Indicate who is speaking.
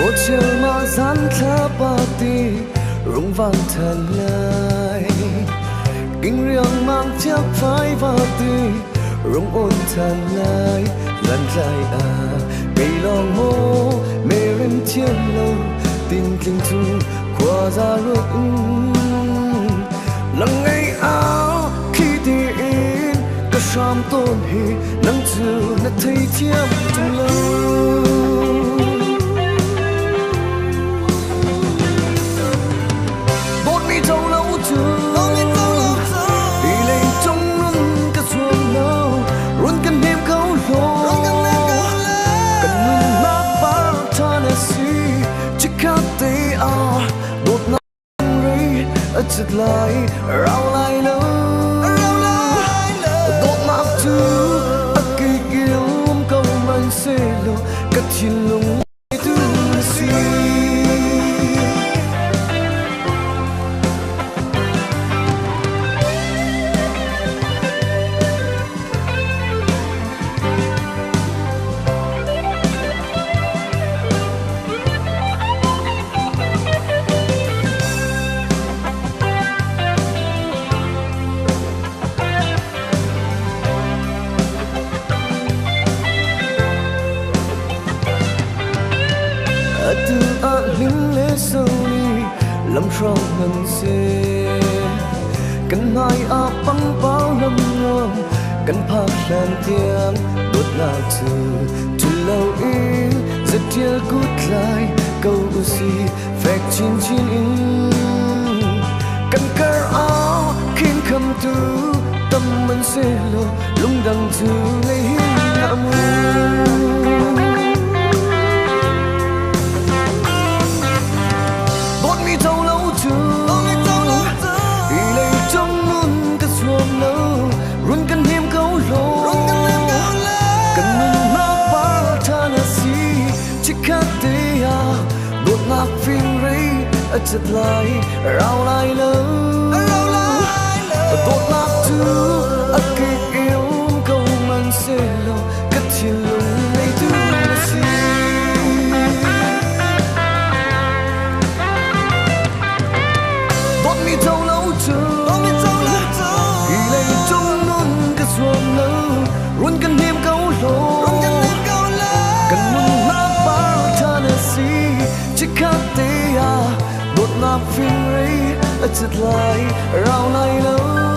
Speaker 1: một chialmal gian thlapa ti rung vang thần lại kinh riangmaang fiakfai và ti rung ôn thần lại lần lại cây lòng mô mê rin thiên lâu tin kinh thu qua ra ruộng lặng ngày áo khi đi in cả sam tôn hi nắng chiều đã thấy chiêm trong lâu bột mi trong lâu trường đi lên trong nâng cả xuồng lâu run cần đêm câu lô cần mừng mát ba ta nè si chỉ khát tê bột nắng rơi ở chật lại rau lại lâu Dawtnak akik yêu câu hmanh xe lo cất Thinlung Neitu si từ linh lê sâu đi lâm sâu ngân xe cần mai băng bao lâm ngon cần phạt làm tiếng Dawtnak từ lâu in rất thiệt cút lại câu si phép chín in cần cờ áo khiến kham tu tâm mình sẽ lo lung đằng từ ngày hiên hạ mưa run cần đêm câu lô cần mừng mát ba ta nè si chỉ khát tê Dawtnak phim rây ở chật lại rau lại lâu Dawtnak akik yêu câu hmanh xe lo cất Thinlung Neitu si bột mi thâu lâu trường xuồng lâu run cần đêm câu lô cần mừng mát ba ta nè si chỉ khát tê Dawtnak phim rây ở chật lại rau lại lâu